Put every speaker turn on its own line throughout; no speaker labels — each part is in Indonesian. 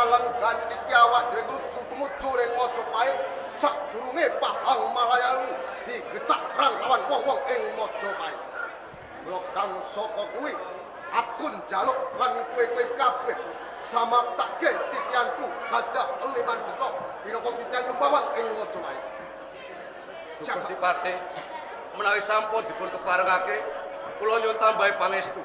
kalenggan iki awak dhewe kudu tumuju ning Majapahit sadurunge Pahang Malayawu digecak rangkawan wong-wong ing Majapahit. Mula kang saka kuwi aku njaluk lan kowe-kowe kabeh samaktake tityanku Gajah Liman Desa minangka tityan Lumawan ing Majapahit.
Gusti Patih menawi sampun dipun keparengake kula nyuwun tambahi pangestu.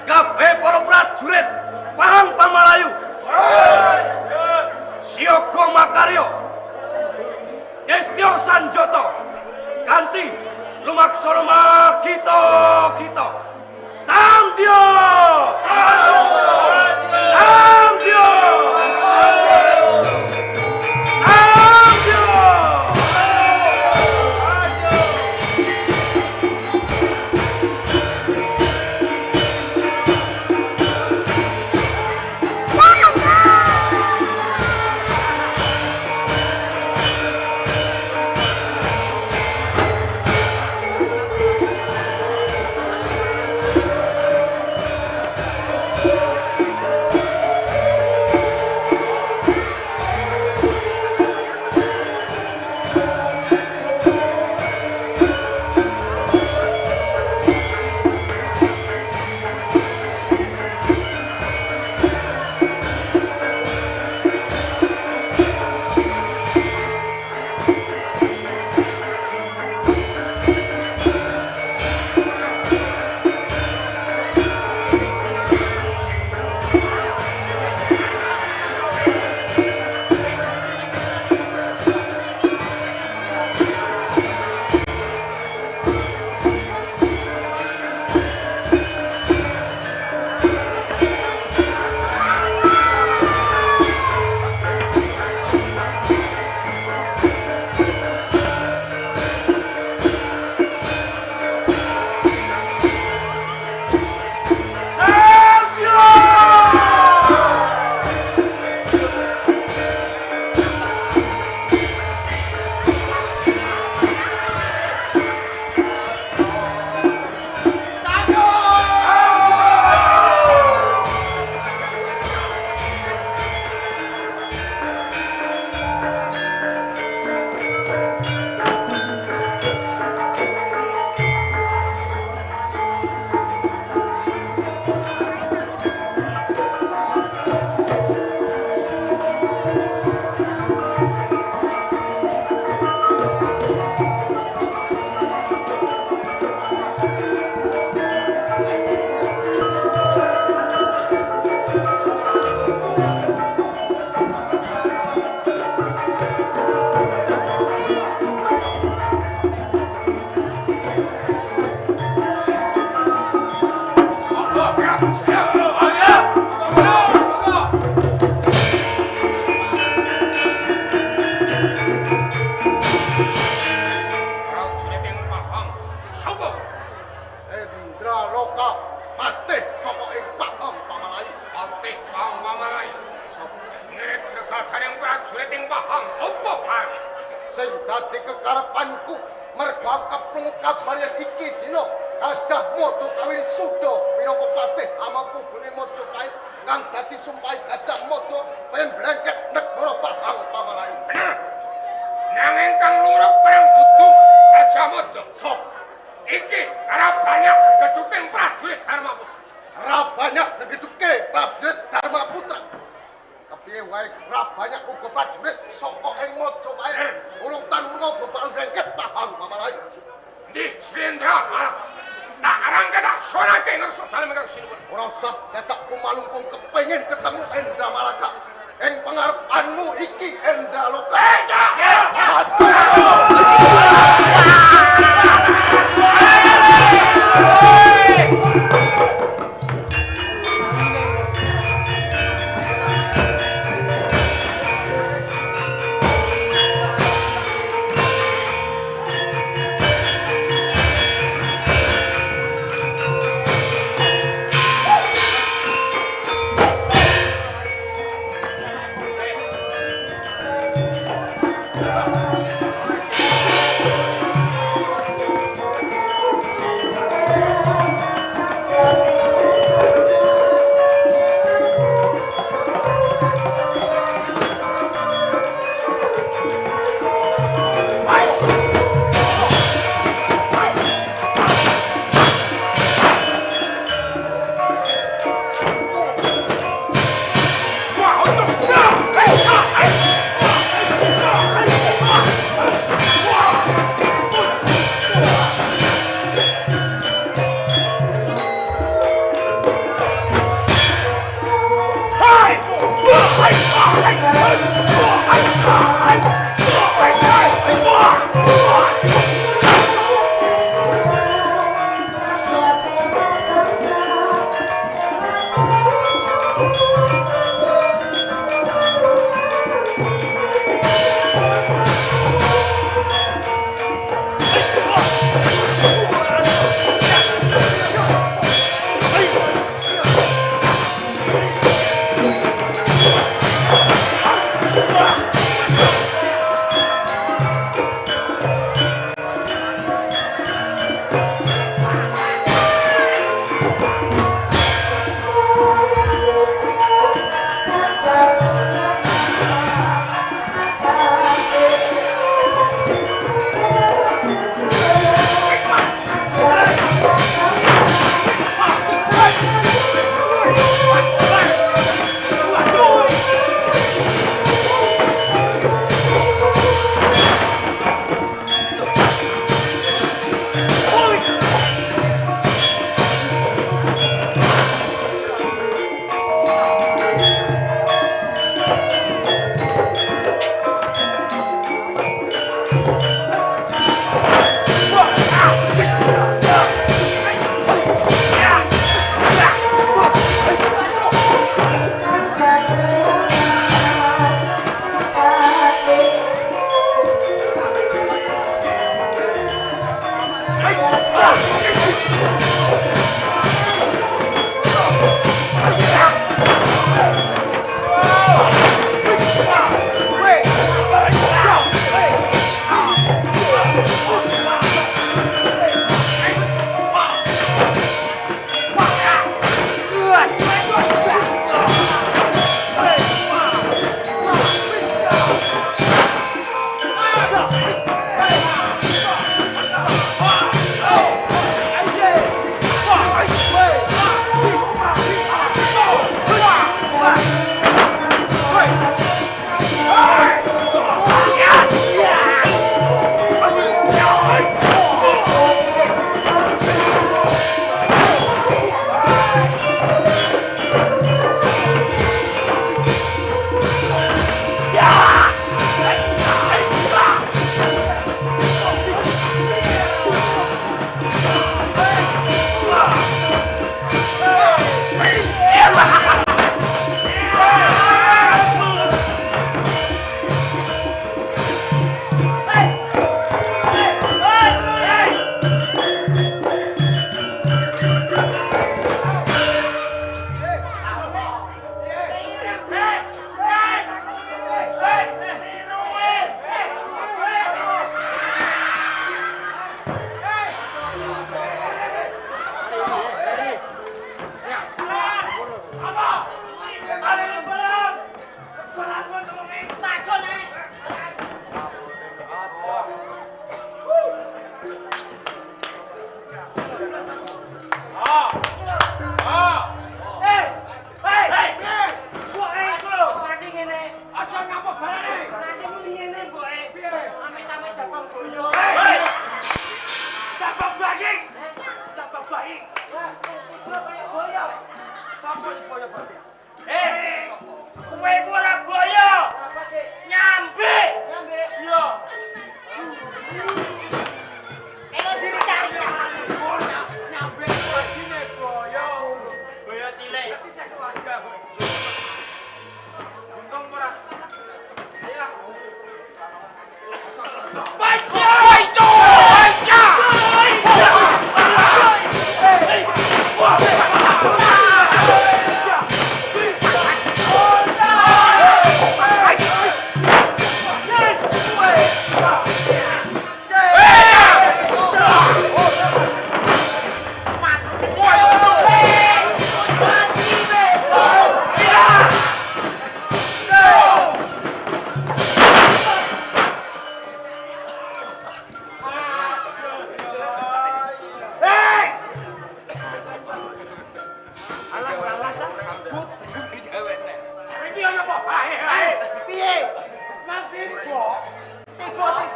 Kabeh para prajurit Pahang Pamalayu. Siaga makarya. Yestya sanjata kanthi lumaksana magita-gita. Tandya! Tandya!
Sing dadi kekarepanku merga keprungu kabar yen iki dina Gajah Mada kawin suda minangka patih Amangkubuning Majapahit kang dadi sumpahe Gajah Mada pen blengket negara Pahang Pamalayu.
Bener. Nanging kang luruk perang dudu Gajah Mada.
Sop
Iki ora banyak geduking prajurit Dharmaputra.
ora banyak geduke prajurit Dharmaputra. Kepiye wae ora banyak uga prajurit saka ing Majapahit. Urung tan lunga bakal blengket Pahang Pamalayu.
Di Srendra malah tak arang tak sonake ngerso dalem kang sinuwun.
Ora usah dadak kumalungkung kepengin ketemu Endra Malaka. Ing pangarepanmu iki Endra Loka.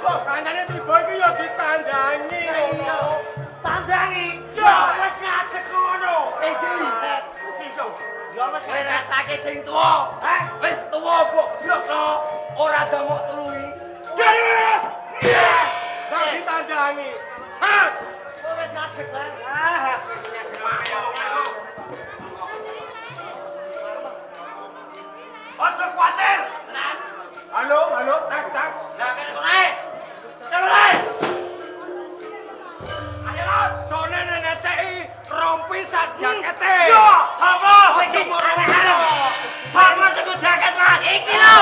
Kancane tiba iki ya ditandangi ngono.
Tandangi.
Ya.
Wis ngadeg ngono.
Iki.
Ya wis
Kowe rasake sing tuwa. Wis tuwa goblok to. Ora damok tului. Sak ditandangi. Sak.
wis ngadeg lah. Ojo kuatir.
Halo, halo, tas.
Lah kene mulai. Kene mulai. Ayo lah.
Sone neneteki rompi sak jakete.
Yo, sapa iki? Sapa sing nggo jaket, Mas? Iki lho.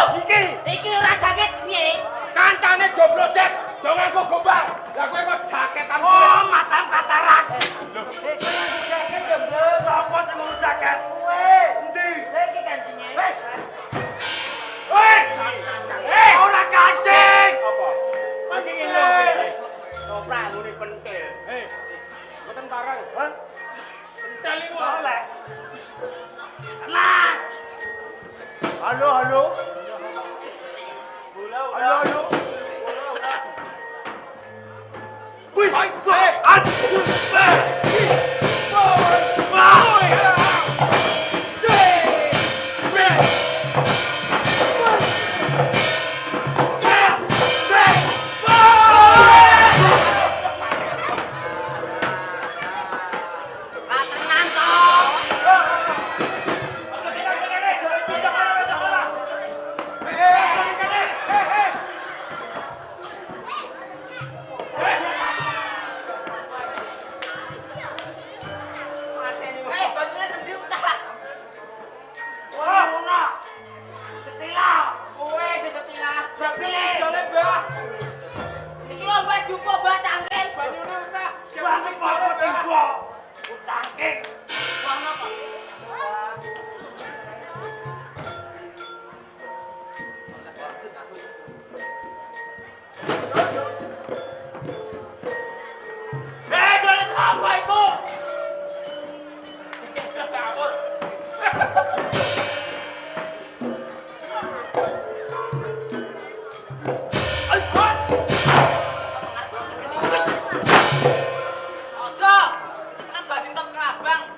Iki ora jaket piye?
Kancane goblok dek. Do nganggo gombal. Lah kowe kok jaketan.
Oh, matan katarak. Lho, jaket yo, sapa sing nggo jaket? Kowe.
Endi?
Iki kancingnya. Hei! Ora kancing!
Apa?
Iki
ngene
ngene.
Toprak ngene pentil. Hei. Mboten barang.
Hah?
Pentil iku.
Oleh. Tenang.
Halo, halo. Halo.
Wis.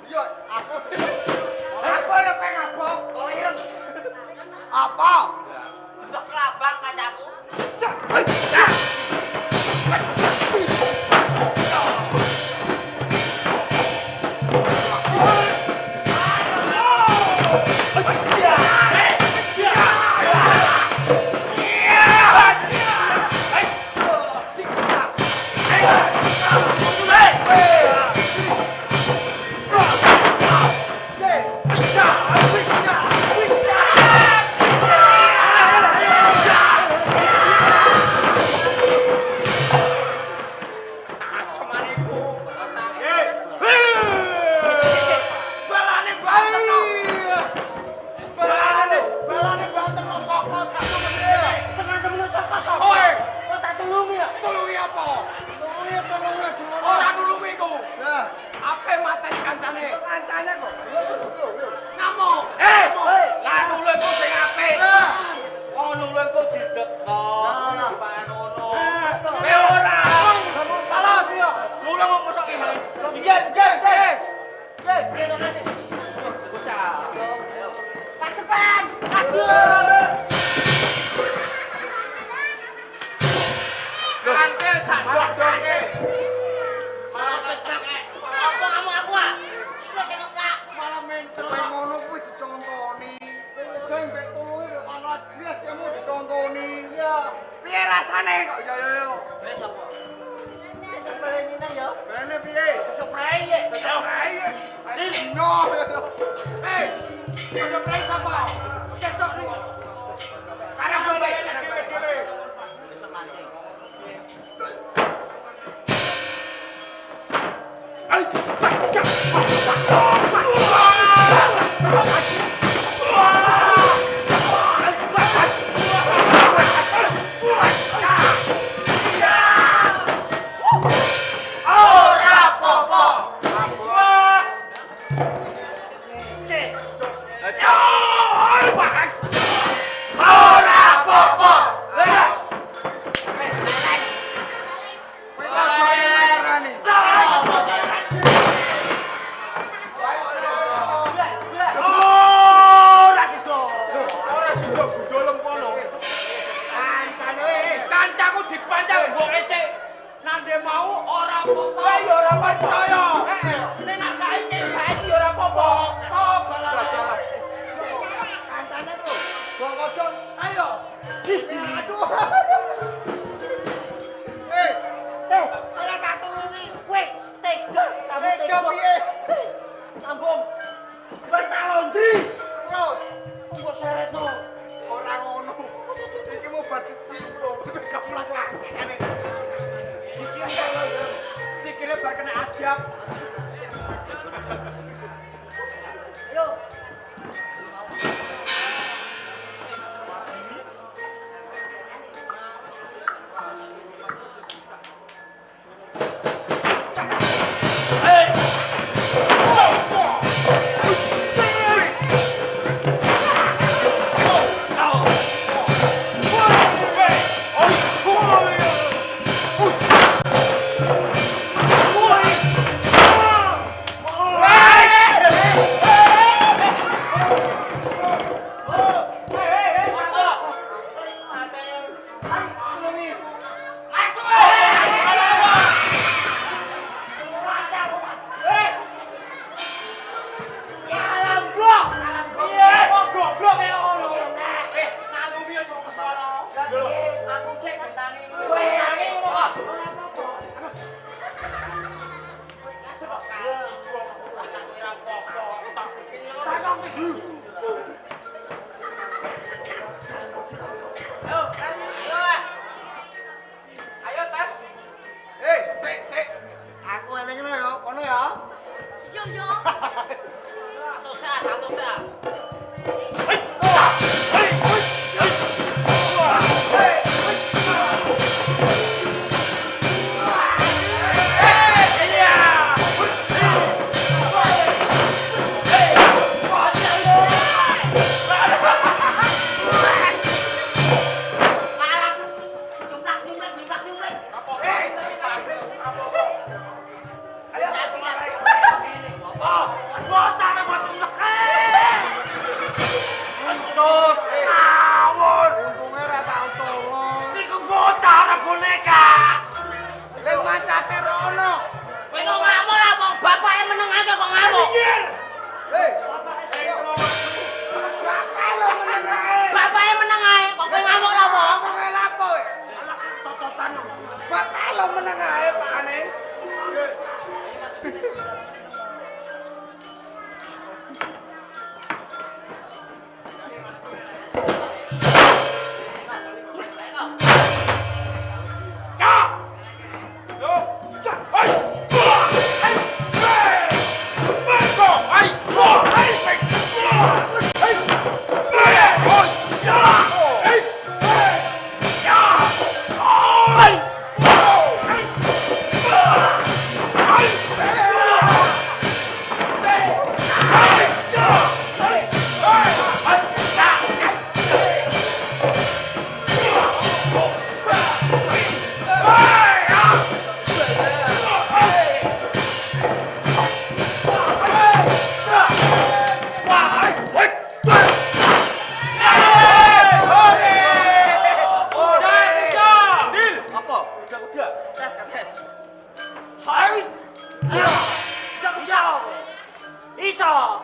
Iya, aku. Apa yang pengen abang? Apa?
Untuk kelabang kacaku.
Kancane kok.
Ngamuk. Lah nulung ku sing apik. Oh nulung ku didekno. Ngono. Ora. Salah sih yo. Nulung kok mosok ngene. Nggih. Bocah.
Katepan. Aduh.
Kanke sak dok-doke.
Malah kecek. Apa kamu aku ah? Iku sing ngeplak.
Malah mencret.
Kowe ngono kuwi dicontoni. Sing mbek tulunge kok ana gres kamu dicontoni. Ya. Piye rasane kok? Ya.
Wis apa? Wis spray nang yo.
Rene piye?
Spray ye.
Spray. Dino.
Hei. Ada play sapa? Sesuk ni. Karep balik dhewe-dhewe.
Besok mancing.
Ora apa-apa.
ande mau ora apa-apa.
Lah ya ora percaya.
Nek nak saiki ora apa-apa. Oh, balaran.
Kancane to. Gong kodong.
Ayo.
Aduh. Ora tak turuni. Kowe tega kamu tega piye? Ambung. Bertalondi. Terus mbok seretno. Ora ngono. Iki mau badhe ciulo. Keplas akeh.
Dicium kalau ya. Sikile bar kena ajab.
Ayo. Ayo tas. Sik. Aku elingno ya, kono ya.
Yo yo. Santosa.
Untungnya ora tau colong.
Iku bocah ora boneka.
Ning mancate rono.
Kowe kok ngamuk lah wong bapake menengake kok ngamuk.
Hei, bapak lo menengae.
Bapake menengae kok kowe ngamuk lah wong.
Ngomongnya lapo kowe?
Cocotan.
Bapak lo menengae pakane.
Iso.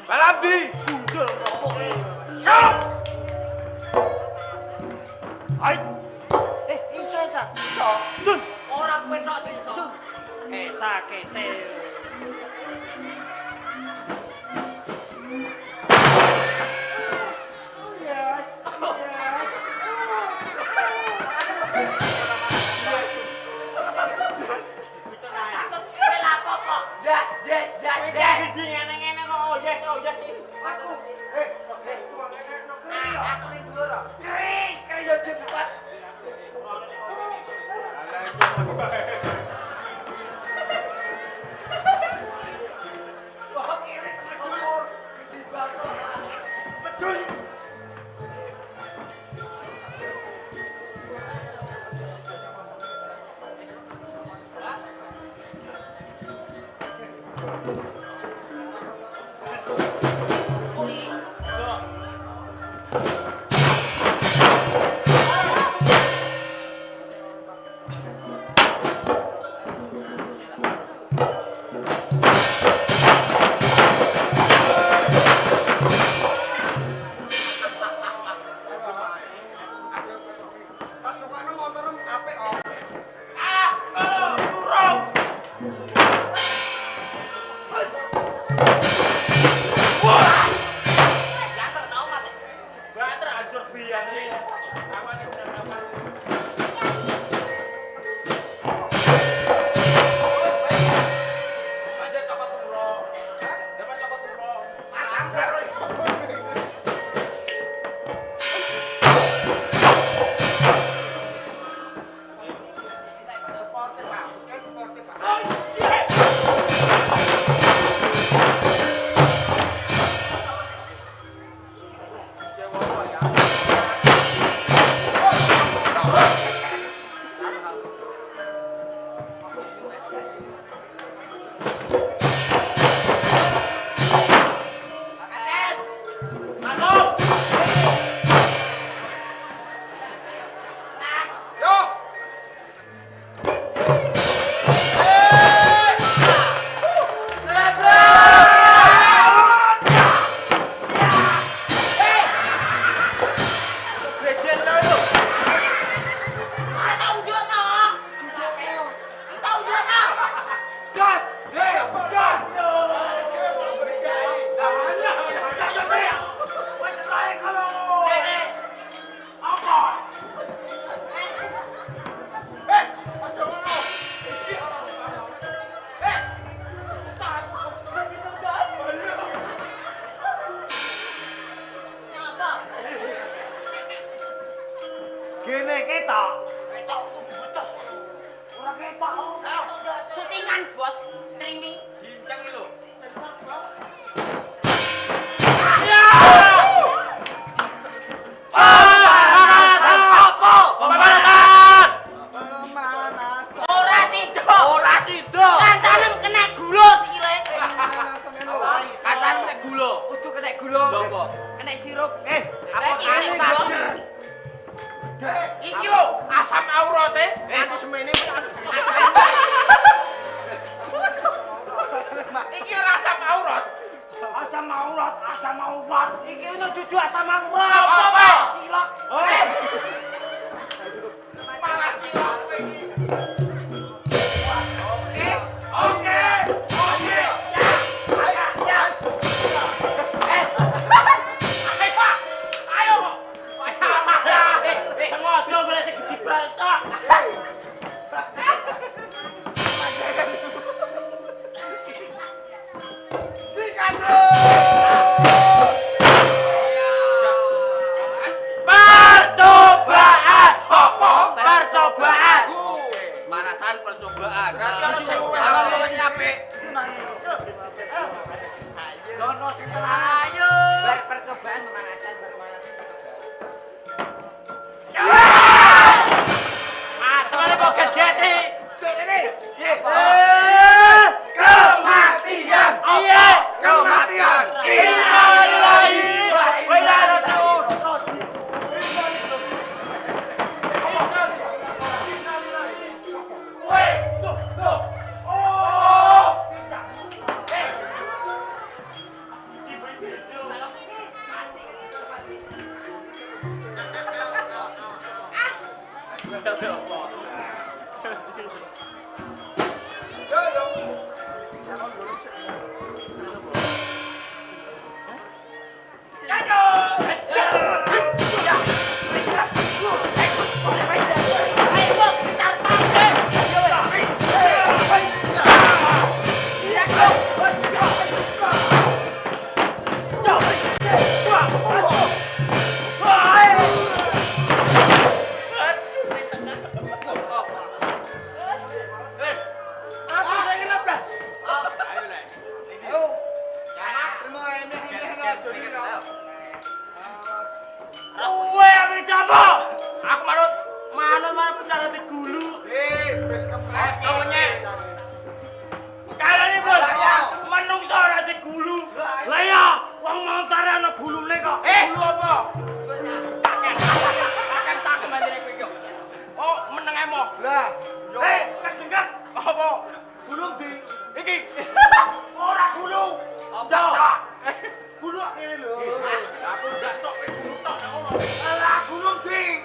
Balamdi.
Gundul kok. Siap. Ai. Iso. Iso. Dun. Ora kowe tok sing iso. Kete.
Yes.
Ngene-ngene kok oh yes.
Aku ning dhuwur kok.
Keren yo dibuat.
Aman, Bos. Streaming.
Dincang iki lho.
Sensor, Bos.
Ya! Pemanasan apa? Pemanasan.
Ora sido.
Ora sida.
Kancanem kena gula sikile.
Kacan nek gula.
Kudu kena gula.
Lho apa?
Kena sirup.
Apa
Iki nek plaster.
Iki lho asam aurate nganti semene iki ora asam aurat.
Asam aurat, asam aurat. Iki ono dudu asam aurat.
Apa?
Cilok.
Malah cilok kowe iki. Oke.
Ayo, Pak. Ayo, Pak. Sengaja golek sing gede baltok. Percobaan.
Apa?
Percobaan. Manasan percobaan.
Berarti ono sing
Kalau
apik.
wis apik. Dono sing ayo.
Bar percobaan pemanasan, bar pemanasan percobaan.
Asmane kok gedhe.
Sini.
Kematian.
Iya.
Kematian.
Innalillahi wa inna ilaihi raji'un. Kowe ambil coba. Aku manut bicara di gulu.
Aja nyek.
Kalian ini bos, menungso ora di gulu. Lah ya, wong montare ana gulune kok. Gulu apa?
Akan tak kembali kowe iki. Oh, meneng emo.
Lah,
Kejengkat. Apa?
gulung di.
Iki.
Ora gulung.
Apa?
Gulung ngene lho.
Aku gak tok kowe guru tok nek ngono.
Lah gulung di.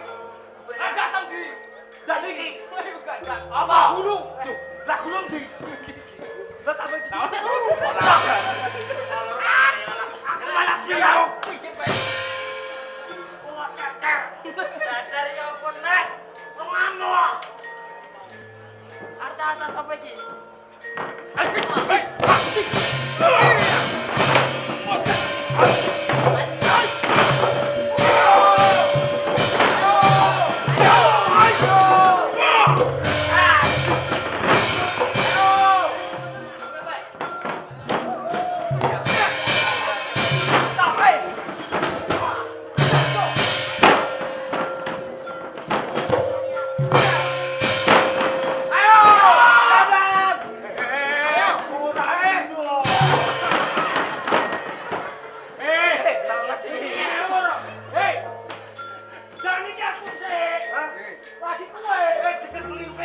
Ada samdi.
Das iki.
Apa? Guru.
Duh, lah gulung di. Lah tak iki.
Malah biar.
Wah, keker.
Dadar ya apa nek? Ngamuk.
Arta-arta sampai iki.
Jangan ini aku sih. Lagi kue.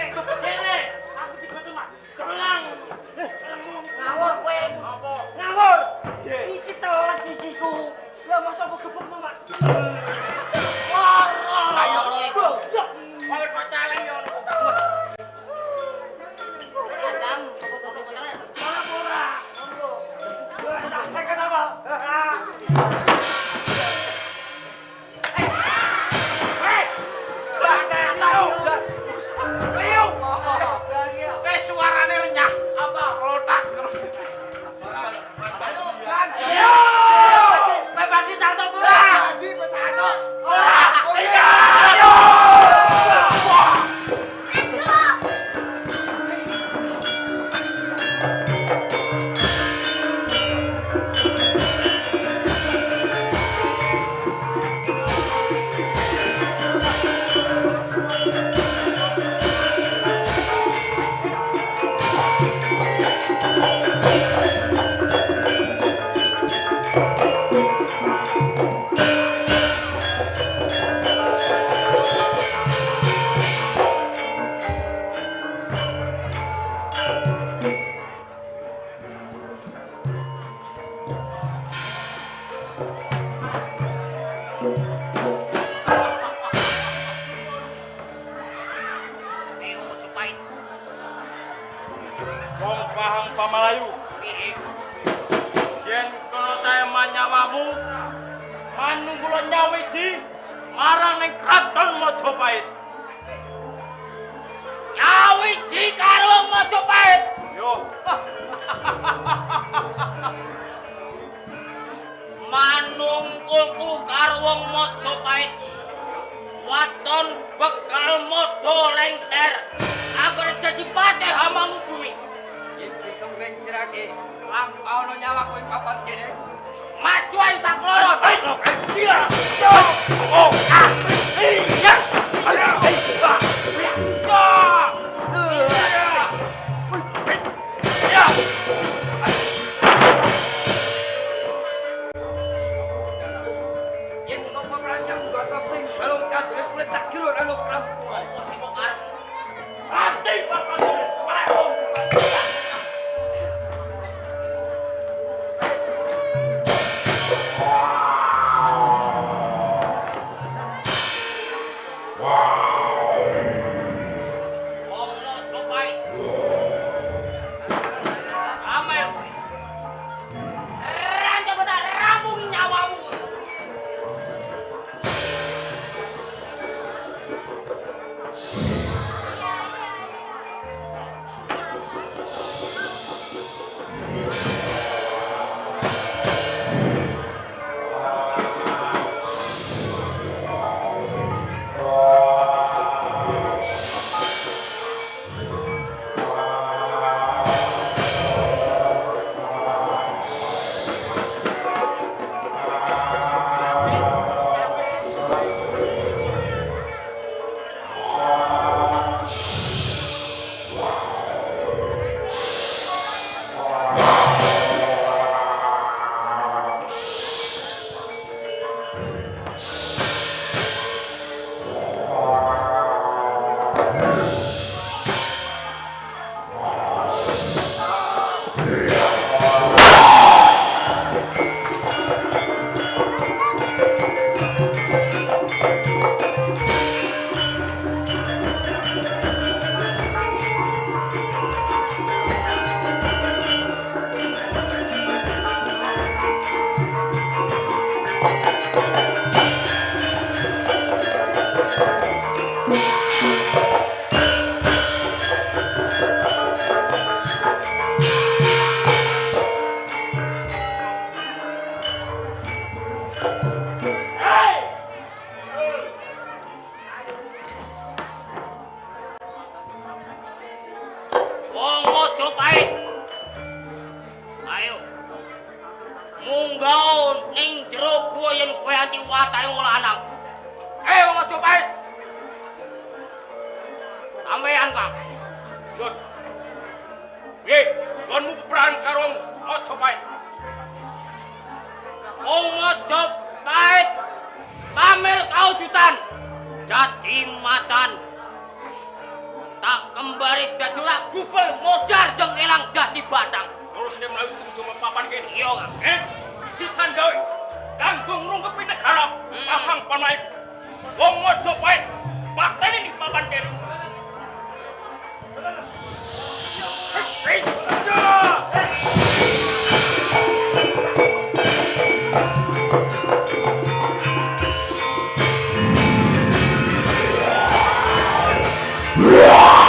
wong pahang pamalayu. Yen kono tema nyawamu manung kula nyawiji marang ning kraton Majapahit.
Nyawiji karo wong Majapahit.
Yo,
Manungkulku karo wong Majapahit. Waton bekal modho lengser agar dadi patih hamangku bumi.
Yen bisa nglengsirake lampauna nyawaku ing papan kene.
Maju ae sakloro.
iya. Oh, iya. Ayo. Ya.
Yen topo perancang batas sing balung kadret kulit tak kira anu krampu.
Apa sing kok arep?
Mati bakal.
Wong Majapahit. Amel. Raja benar rambung nyawamu. Wong Majapahit. Ayo. Munggah ning jero gua yen kowe ati watane wong lanang. Wong Majapahit. Sampeyan, Kang.
Yun. Ye, konmu perang karo Majapahit.
Wong Majapahit pamel kaujutan dadi macan. Tak kembali dadi lak gubel modar jeng elang dadi batang.
Terus dia melayu cuma papan kene.
Iya, Kang.
Sisan gawe kanggo ngrungkepi negara pahang pamalayu. Wong Majapahit pateni ning papan kene.
Yeah!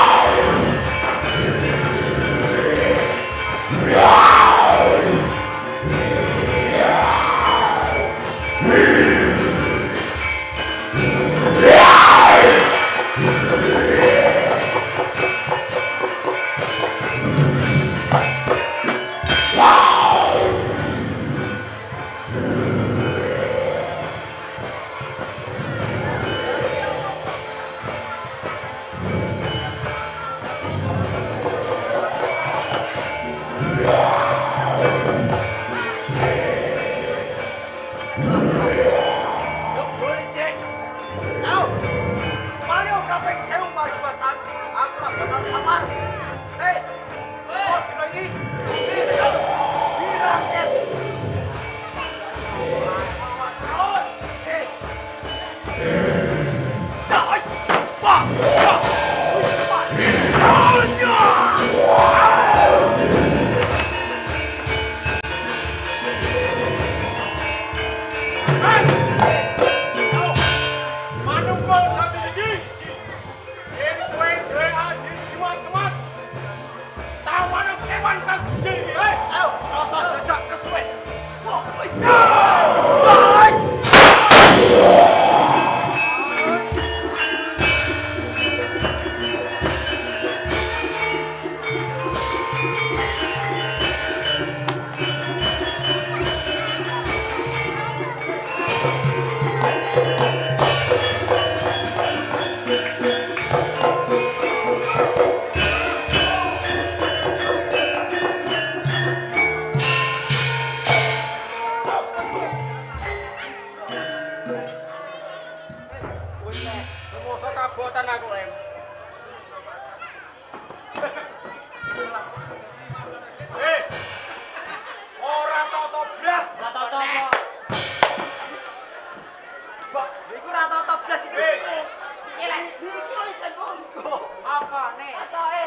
ketoke.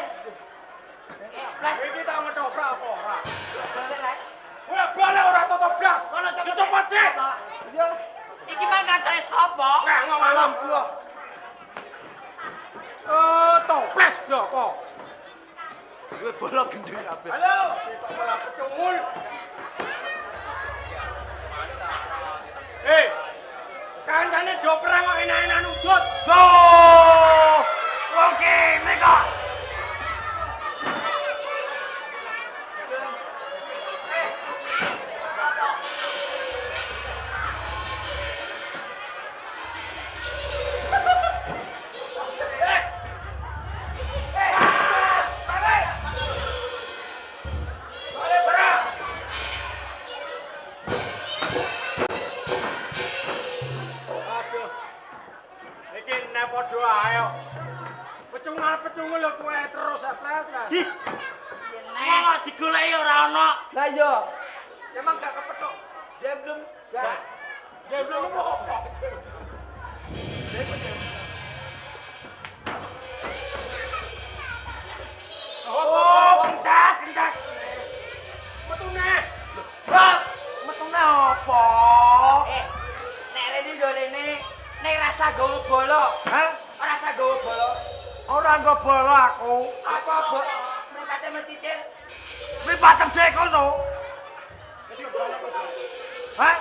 Blas.
Iki tak ngethoprak apa ora?
Balik lek.
Ora balik ora tutup blas.
Kono cepet.
Cepet sih.
Yo. Iki mah katane sapa?
Nah, ngomong gua. Toples yo kok.
Duwe bola gendeng kabeh.
Halo.
Bola pecungul. Kancane do perang kok enak-enak udut.
Go! Wong kene kok.
Iki nek padha ae kok. Pecungul lho kowe terus aplet.
Di. Kok digoleki ora ana.
Lah iya.
Emang gak kepethuk. Jemblem. Gak.
Jemblem kok.
Oh, kentas.
Metune.
Bas, metune apa?
Nek rene dolene nek rasa gawe bola.
Hah?
Ora rasa gawe bola.
Ora nggo bola aku.
Apa bok? Mripate mecicil.
Mripatem dhek kono. Hah?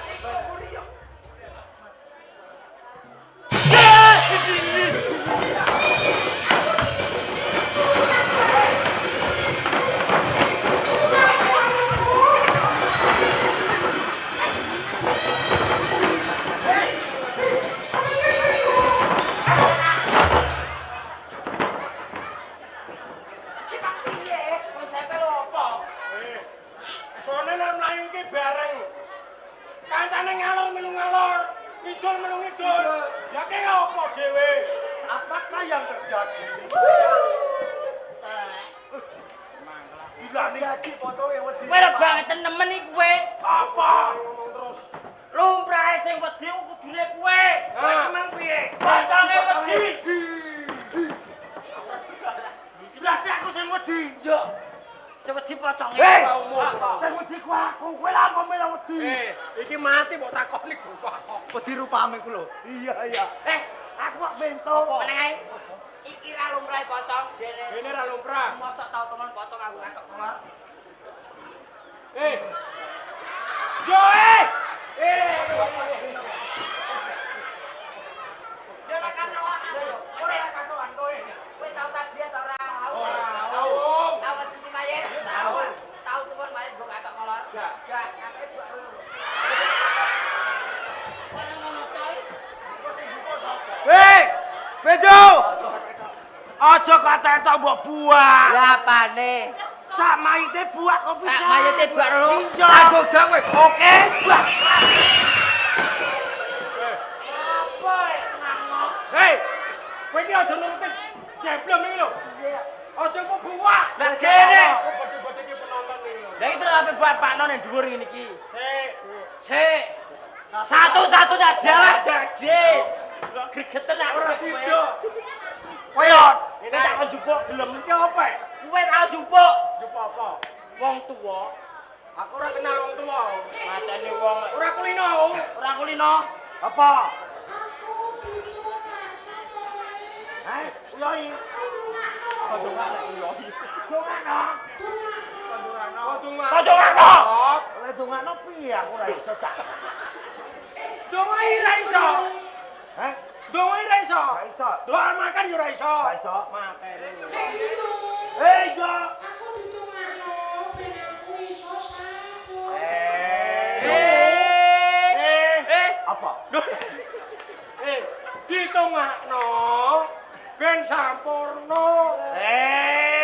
Konsepe lho apa?
Sone nek mlayu iki bareng. Kancane ngalor melu ngalor, ngidul melu ngidul. Ya ki apa dhewe? Apakah yang terjadi?
Gila nih. Jadi fotoke wedi.
Kowe ora banget nemen iki kowe.
Apa? Ngomong terus.
Lumrahe sing wedi ku kudune kowe.
Emang piye?
Potonge wedi.
Berarti aku sing wedi.
Yo. Cepet dipoconge.
Hei!
Ngomong.
Sing wedi ku aku. Kowe lha apa melu wedi?
Iki mati mbok takoni kok.
Wedi rupame ku lho. Iya. Aku kok bento.
Meneng ae. Iki ra lumrahe pocong.
Ini ra lumrah.
Mosok tau temen pocong aku katok kolor.
Joe!
Jangan katoan.
Ora katoan kowe.
Kowe tau tajiat ta ora?
Tahu.
Tau ke sisi mayit? Tahu. Tau temen mayit go katok kolor?
Gak.
Gak, kabeh buat lu. Kowe ngono coy.
Hei! Bejo! Aja kate tok mbok buak.
Lah apane?
Sak mayite buak kok bisa.
Sak mayite buak lho.
Iya.
Aku jawe.
Oke, buak.
Apa nang?
Hei. Kowe iki aja nuruti jeblom iki lho. Aja kok buah.
Lah kene.
Kok bodhe-bodhe iki penonton iki lho.
Lah itu ape bapakno ning dhuwur ngene iki.
Sik.
Satu-satunya jalan dadi. Kok gregeten aku
Ora sida.
Kowe yo, ini tak kon jupuk gelem iki apa? Kowe tau jupuk
Jupuk apa?
wong tuwa.
Aku ora kenal wong tuwa.
Matane wong
Ora kulino.
ora kulino. Apa? Hei, uyoi. Kodongan uyoi. Dongano.
Kodungan.
Kodongano. Oleh dongano piye aku ora iso cak.
Dongai ra iso.
Hah?
Dongai ra iso.
Ora iso.
Doa makan yo ra iso.
Ora iso. Matene. Hei, Jo. Apa?
Ditongakno ben sampurna.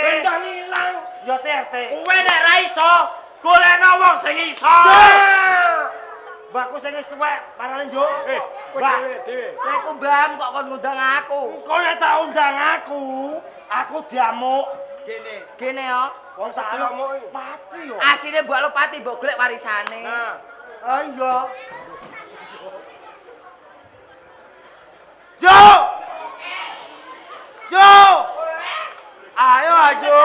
Ben ndang ilang.
Ya TRT.
Kowe nek ra iso, golekno wong sing iso.
Mbakku sing wis tuwek, marane Jo.
Kowe
Mbak,
dhewe.
Nek ku mbam kok kon ngundang aku.
kok nek tak undang aku diamuk.
Gene yo.
Wong sak
Diamuk.
mati yo.
Asine mbok Lopati mbok golek warisane.
Nah,
Ah iya. Jo! Jo! Ayo aja.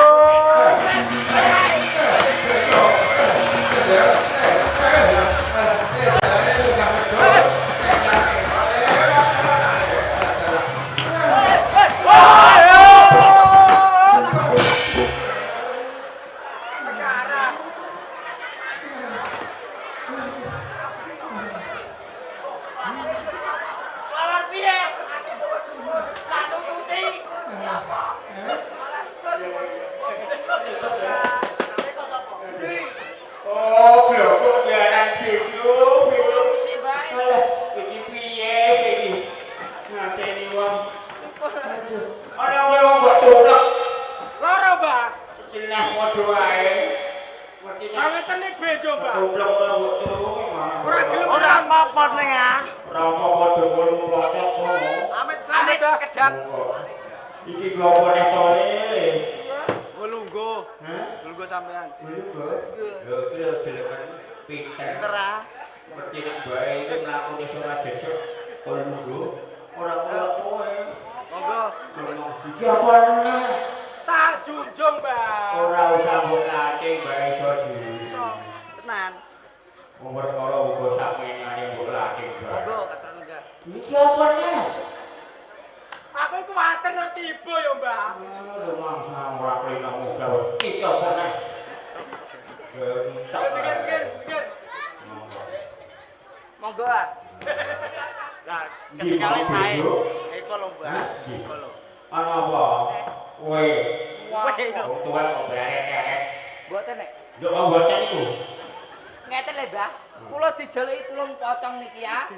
Lawan piye? Kanu putih.
Oh, blok jalan video. Iki piye iki? Ngateni wong. Ana wong mbok toplok.
Loro, Mbah.
Iki neh modho wae. Ngerti nek
Bangetene bejo, Mbah.
toplok mbok turunke mah.
Ora gelem ora apa-apa ning ah.
Ora apa-apa dongkol plotok kono.
Amit
Sekedap.
Iki gua apa nek tole?
Lungguh.
Hah?
Lungguh sampean.
Lho, kira delekan pinter. Ngerti nek bae iki mlaku wis ora jejeg. Ora nunggu. Ora kaya kowe.
Monggo.
Iki apa neh?
Tak junjung, Mbah.
Ora usah mbok latih bae iso dhewe.
Tenan.
Umur karo uga sakmene mbok latih bae.
Monggo katur lenggah.
Iki apa neh?
Aku iku kuwatir nek tiba ya, Mbah.
Rumah sang ora kena muga. Iki apa neh?
Pikir.
Monggo ah.
Lah,
Di
ketinggalan
mau
sae.
bejo?
Iko lho, Mbah.
Hah?
Iko lho.
Ana apa? Kowe.
Kowe lho.
Wong tuwa kok berek-erek.
Mboten nek.
Yo mboten iku.
Ngeten lho, Mbah. Kula dijaluki tulung pocong niki ya.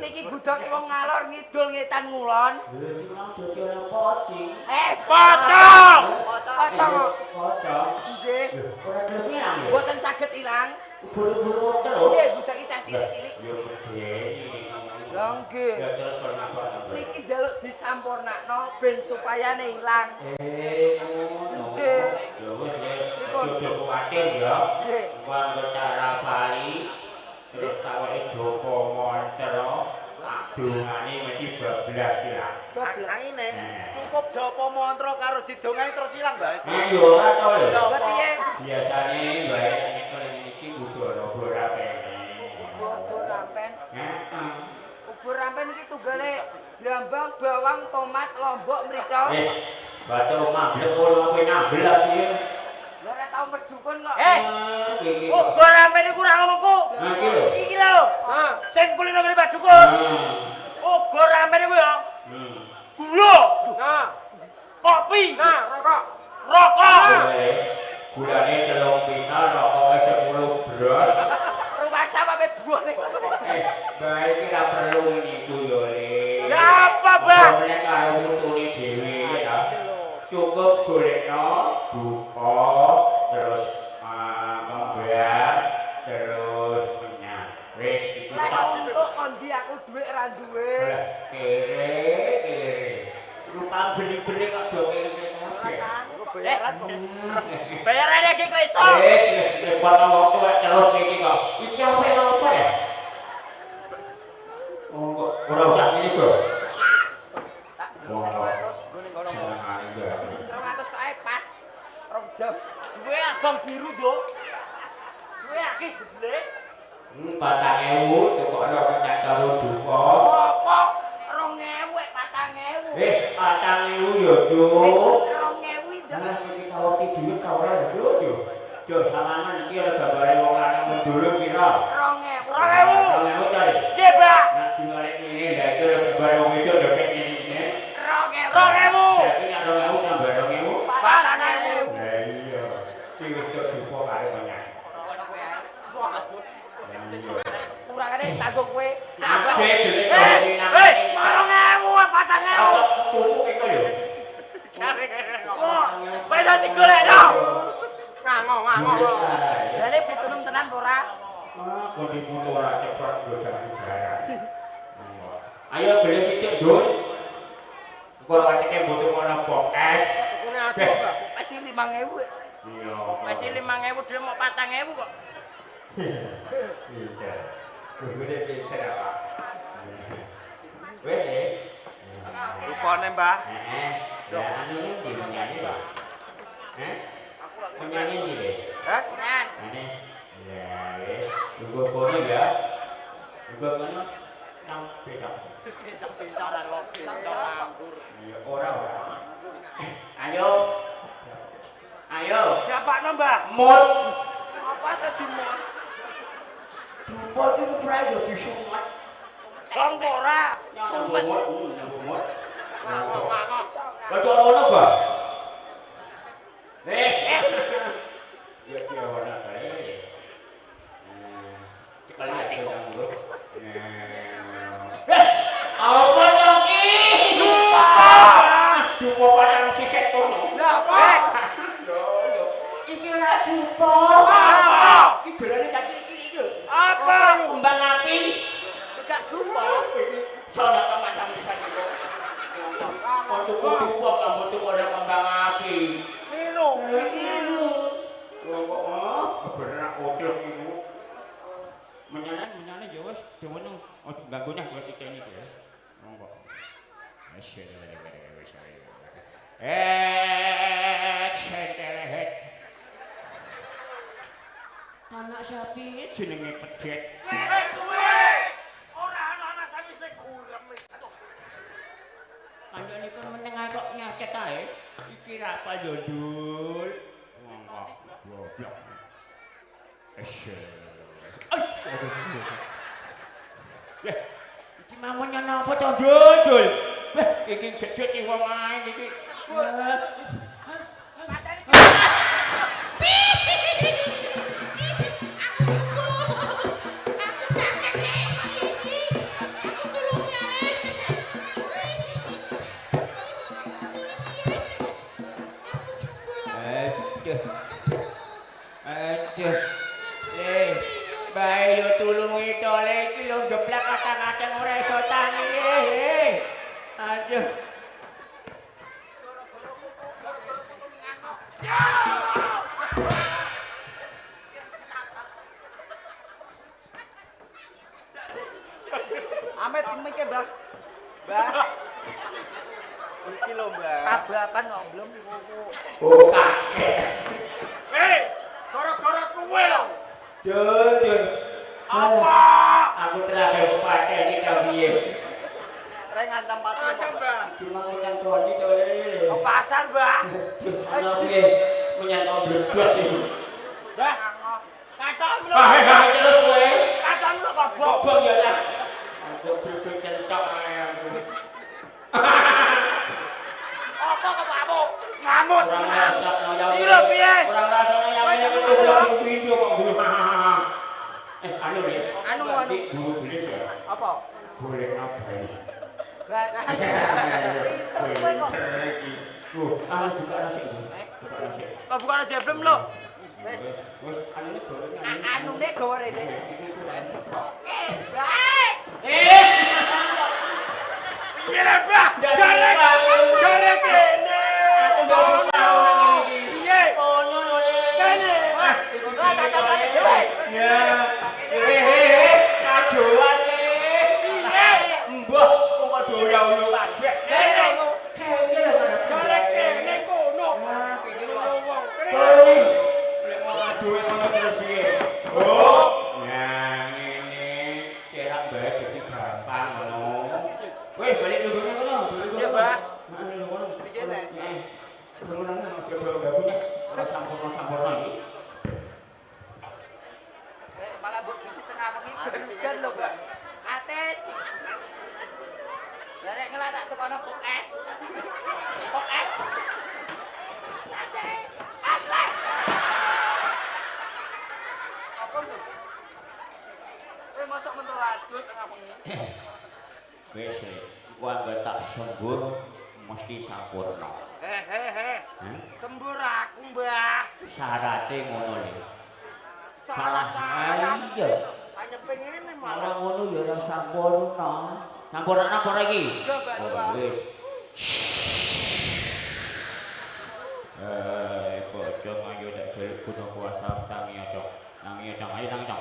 Niki gudoke wong ngalor ngidul ngetan ngulon.
Pocong.
Pocong.
Pocong.
Pocong.
Nggih.
Ora kelebihan ya.
Mboten saged ilang.
Buru-buru terus.
Nggih, gudoke cah cilik-cilik.
Yo gede.
Lha nggih.
Ya terus kok napa?
Niki njaluk disampurnakno ben supayane ilang.
Ngono.
Nggih.
Yo wis yo kuwatir ya.
Nggih.
Wong cara Bali terus tawake Joko Montero. Dungane mesti bablas ya.
Aine cukup Japa mantra karo didongani terus ilang, Mbah.
Yo ora to lho.
Lha piye?
Biasane bae nek kene iki kudu ana borapene.
Ubur rampen.
Heeh.
Ubur rampen iki tunggale blambang, bawang, tomat, lombok, mrica.
Batu mablek kono kowe nyambel iki.
Lha ora tau medhukun kok.
Ubur rampen iku ora ngono.
Nah iki lho.
Iki lho. Sing kulino ngene Pak Dukun. Ubur rampen iku ya. Gula. Nah. Kopi. Nah, rokok. Rokok.
Gulane telung pita, rokoke 10 bros.
Rumaksa apa buah nih?
Bae iki ora perlu niku yo, Le.
Ya apa, Mbah?
Nek karo mutune dhewe ya. Cukup golekno buka terus kembar terus menyang. Wis iku
Lah
tok.
kok kondi aku dhuwit ra duwe.
Kere. Rupang beli-beli kok do kere.
Bayaran kok.
Bayarane iki kok iso.
Wis potong waktu terus iki kok. Iki apa ya? Oh, kok ora usah ngene kok.
Terus gue ning kono. 200 kae pas. 2 jam.
Duwe abang biru, Nduk. Duwe akeh jebule.
4.000 tukokno kencang karo duka.
Apa? 2000 4.000.
4.000 yo, Cuk.
2000 itu.
Lah iki kawati dhuwit ta ora lho, Cuk. Yo sawangan iki ana gambare wong lanang mendulu pira?
2000.
2000 ta.
Nggih, Mbah.
Nah, dimulai ini lah itu ada gambare wong wedok joget ngene-ngene.
2000.
Saiki nek 2000 tambah 2000.
4.000.
Lah iya, sing wedok duka karo banyak.
Kono kowe ae. Kurangane tanggo kowe. Sabar.
Cek gelek kok nang.
2000, 4.000.
Tuku iki lho.
Oh, beda digolekno. Ngango.
Jane pitunem tenan apa ora?
Kok dibutuh ora cepat godang jarak. Ayo beli sithik, Dul. Kok wateke butuh ana bokes.
Tukune akeh, Mbah.
Pesi 5.000.
Iya.
Wis 5.000 dhewe mau 4.000 kok.
Pinter. Gede pinter apa? Wes.
Rupane, Mbah.
Ya anu iki menyanyi, Pak.
Penyanyi iki.
Hah?
Nan.
Ini. Ya, wis. Tunggu kono ya. Tunggu kono. Sampai tak.
Bincang-bincangan kok bincang nganggur.
Ya ora. Ayo. Ayo.
Siapa nambah?
Mut.
Apa tadi mau?
Dumpol itu pernah jadi sumat.
Bang ora. Sumpah.
Mut. Kocok ono ba? Ya dia warna kae. Sekali ya nganggo. Apa to ki? Dupo padang sisek kono.
Lah apa?
Yo. Iki ora dupo.
Apa?
Iki dolane kaki iki lho.
Apa?
Kembang api.
Enggak dupa.
Sono macam bisa gitu. Untuk dupo kamu tuh ada kembang api.
Milo.
Bener otrok iku. Menyana ya wis dewono ojo ganggunya buat iki ya. Monggo. Centelehet. Anak sapi jenenge pedet.
Wis suwe. Ora ana anak sapi wis gurem.
Kancanipun meneng kok nyaket ae. Iki ra apa yo, Dul. Monggo. Goblok. Ya, iki mamon nyono apa to, Dul? Iki gedhet iki wong ae iki. Aduh. Bae yo tulungi to le iki lho geblak katang-katang ora iso tangi le. Aduh.
Amet mikir, Mbah. Mbah. Iki lho, Mbah.
Tabrakan kok belum kok.
Oh, kakek.
Gara-gara kowe lho.
Dul.
Apa?
Aku terakhir pakai ini piye?
Rek ngancam pati.
Ngancam, Mbah.
Cuma yang tadi to le.
Ke pasar, Mbah.
Ana piye? Menyantong bledos iki.
Mbah. Katok lho.
Terus kowe.
Katok lho kok bok.
Bobong ya lah. Aku duduk kentok ae aku.
Apa kok kamu? Ngamus.
Kurang rasa nyawang.
Piro piye?
Kurang rasa nyawang ini itu belum video kok dulu. Anu deh.
Anu.
Guru tulis ya.
Apa?
Boleh apa?
Lah
Anu buka nasi. Buka nasi.
Kok bukan aja belum lho.
Wes anu ini boleh.
anu nek gawe rene.
Piye lho, Mbah? Jare kene. Piye? Kene. Lah katok dhewe.
Ya. Kadoan
Piye?
Mbah kok doya-doya kabeh.
Kene.
Kene lho.
Jare kene kono. Wong kene.
Lek mau aduh ngono terus piye? Oh, nah ngene cerak bae dadi gampang ngono. Weh, balik dulu ngono.
Iya, Mbak.
Mana ngono?
Piye, Nek?
Ngono nang coba gabungnya. Ora sampurna iki.
Malah mbok disit tengah wengi gerugan lho, Mbak. Atis. Lah nek ngelatak tekono kok es. Kok es. Santai. Asli. Apa lho? Kowe mosok mentu adus tengah wengi.
Wes, iku anggere tak sembur mesti sampurna.
Sembur aku, Mbah.
Syarate ngono lho.
Salah saya.
Iya.
Hanya pengen
Ora
malah.
ngono ya ora sampurna. Sampurna apa iki?
Iya, Mbak.
Oh, wis. Pocong ayo tak jelek kudu kuasa tangi aja. Tangi aja, ayo tangi aja.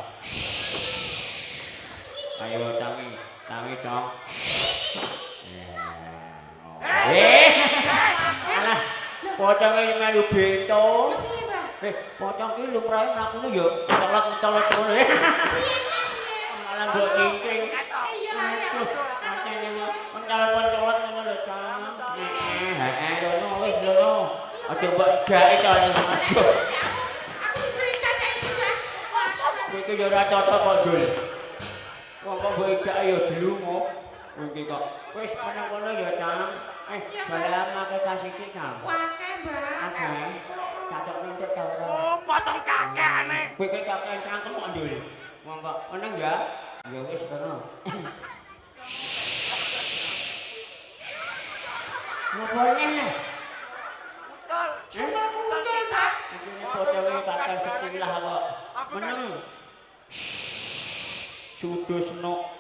Ayo tangi, Cong. Alah. Poconge melu bento. Pocong ki lumrahe mlakune ya colot-colot ngono. Malah mbok cingkring. Colot-colot ngono lho, Cang. Heeh, ngono wis ngono. Aja mbok gake to.
Aku cerita cah itu ya.
Kowe ki ya ora cocok kok, Dul. Wong kok mbok gake ya delungo. Kowe ki kok wis meneng kono ya, Cang. Balam make kasih ki, Cang.
Wakai, Mbak.
Oke. Cocok nuntut ta ora?
Oh, potong kakekane.
Kowe ki kakek cangkem kok, Dul. Monggo, meneng ya. Ya wis kono. Ngopornya.
Cuma muncul, Pak.
Ini poconge kakek sekilah kok. Meneng. Sudusno.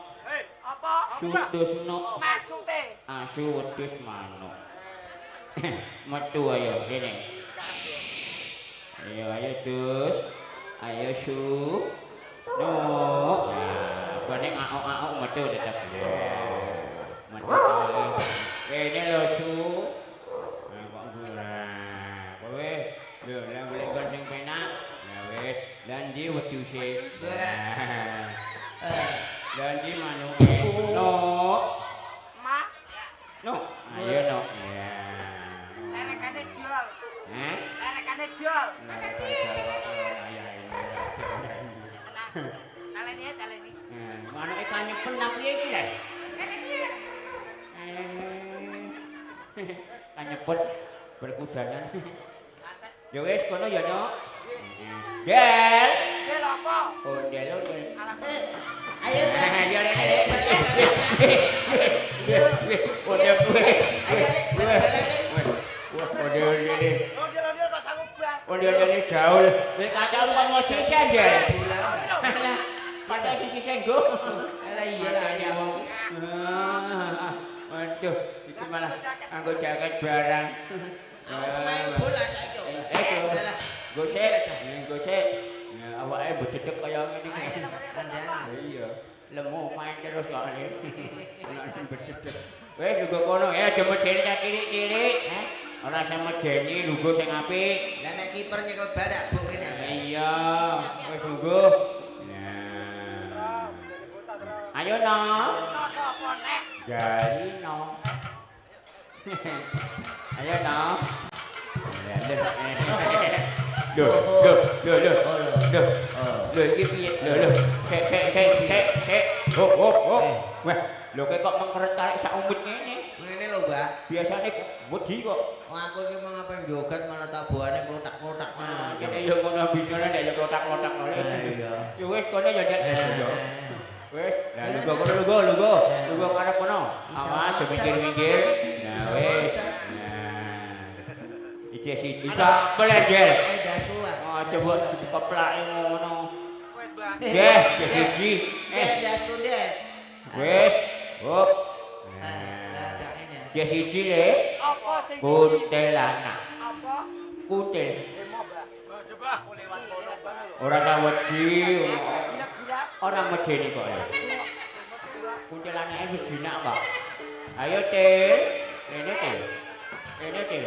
Apa?
Sudusno.
Maksude?
Asu wedhus manuk. Metu ayo rene. Ayo dus. Ayo su. No. Nah, kene ngak-ngak metu tetep. Metu. Kene lho su. Nah, kok gurah. Kowe lho lah golek kon sing penak. Ya wis, lan ndi wedhuse. Dan di manuke. No.
Mak,
No. Ayo no. Ya.
lerekane dol.
Hah?
Lerekane dol.
Tenang.
Taleni.
Manuke kanyepen nang piye iki ya? Kanyepet berkudanan. Ya wis kono ya, Nok. Del.
Del apa?
Oh, del.
Ayo, Mbak.
Ayo, Del.
Ayo,
Udah gue.
Ayo,
Ondel-ondel kok sanggup banget.
Udah gaul. Nek kacau kan mau sisa, Del.
pulang.
Kacau sisa nggo.
Alah iya lah ya wong.
Waduh, itu malah anggo jaket barang.
Aku main bola saiki. Alah,
Gosek. Ya awake bededek kaya ngene iki.
kandhane.
Iya, lemu main terus kok ngene. Ana bededek. Wes lugo kono ya aja medeni cah cilik-cilik. Ora usah medeni lugo sing apik.
Lah nek kiper nyekel bal tak buk kene.
Iya, wis lugo. Nah. Ayo no.
Sapa nek?
Gali no. Ayo no. Duh, iki piye? Sek. Hop. Wah, lho kok mengkeret tarik sak umut ngene.
Ngene lho, Mbak.
Biasane wedi kok.
Oh, aku iki mau ngapain joget malah tabuhane klotak-klotak mah.
Kene yo ngono binone nek yo kotak-kotak ngene.
Iya.
Yo wis kono yo Nek. Wis, lah lugo karep kono. Awas mikir-mikir. Nah, wis. Nah. Iki sik pelendel.
Dasuan.
Oh, coba dikeplake ngono.
Wes, Mbak.
Nggih, siji.
Dasu deh.
Wis. Hop.
Lah dak ini.
Siji le.
Apa sing
Kuntilanak.
Apa?
Kutil.
Emo, Mbak. Coba lewat kono, Mbak.
Ora usah wedi.
Gila-gila.
Ora medeni kok. Kuntilanake wis jinak kok. Ayo, Til. Rene, Til.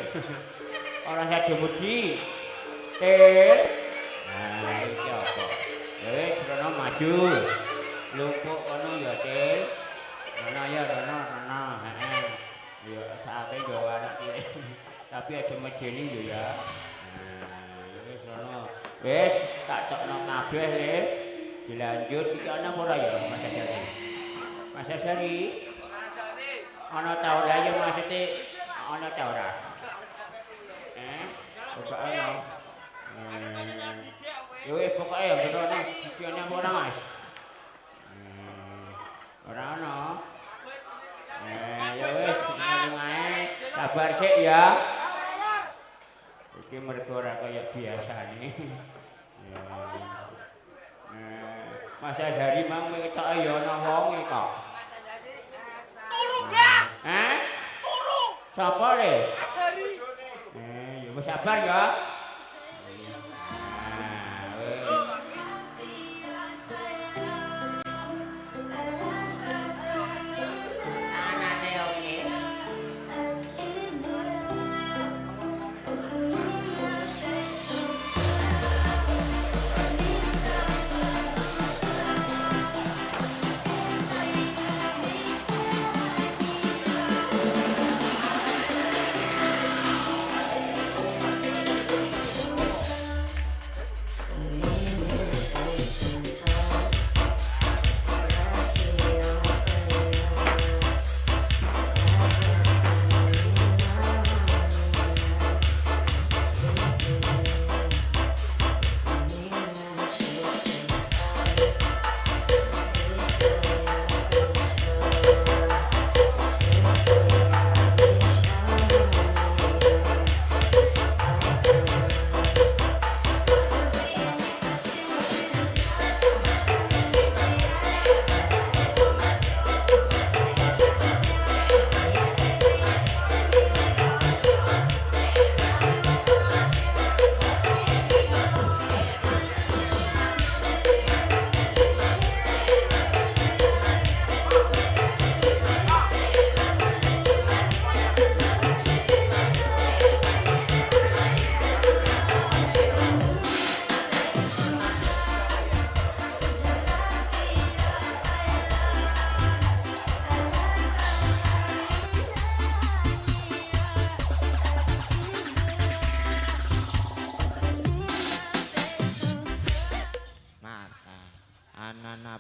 Ora usah wedi. Til. Nah, iki apa? Wis, rono maju. Lumpuk kono ya, Til. Rono ya, rono. Heeh. Ya, saate yo anak cilik. Tapi aja medeni yo ya. Nah, wis rono. Wis, tak tokno kabeh, Le. Dilanjut iki ana apa ora ya, Mas Sari? Mas Sari. Ana ta ora ya maksude ana ta ora? Pokoke ana. Yo wis pokoke ya berono dijene apa ora, Mas? Ora ana. Ya wis ngomong ae. Sabar sik ya. Iki mergo ora kaya biasane. Ya. Mas Dari mang ketoke ya ana wonge kok.
Turu, Mbak.
Hah?
Turu.
Sapa le?
Asari.
Ya wis sabar ya.
Sanane oke.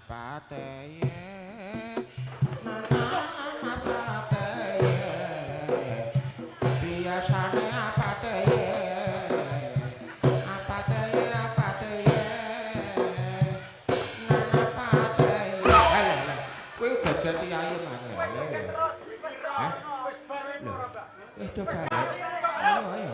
pateye nana pateye biasane pateye pateye nana pateye alah kowe udah ganti ayam ae hah
Wis bareng ora, Mbak.
coba ayo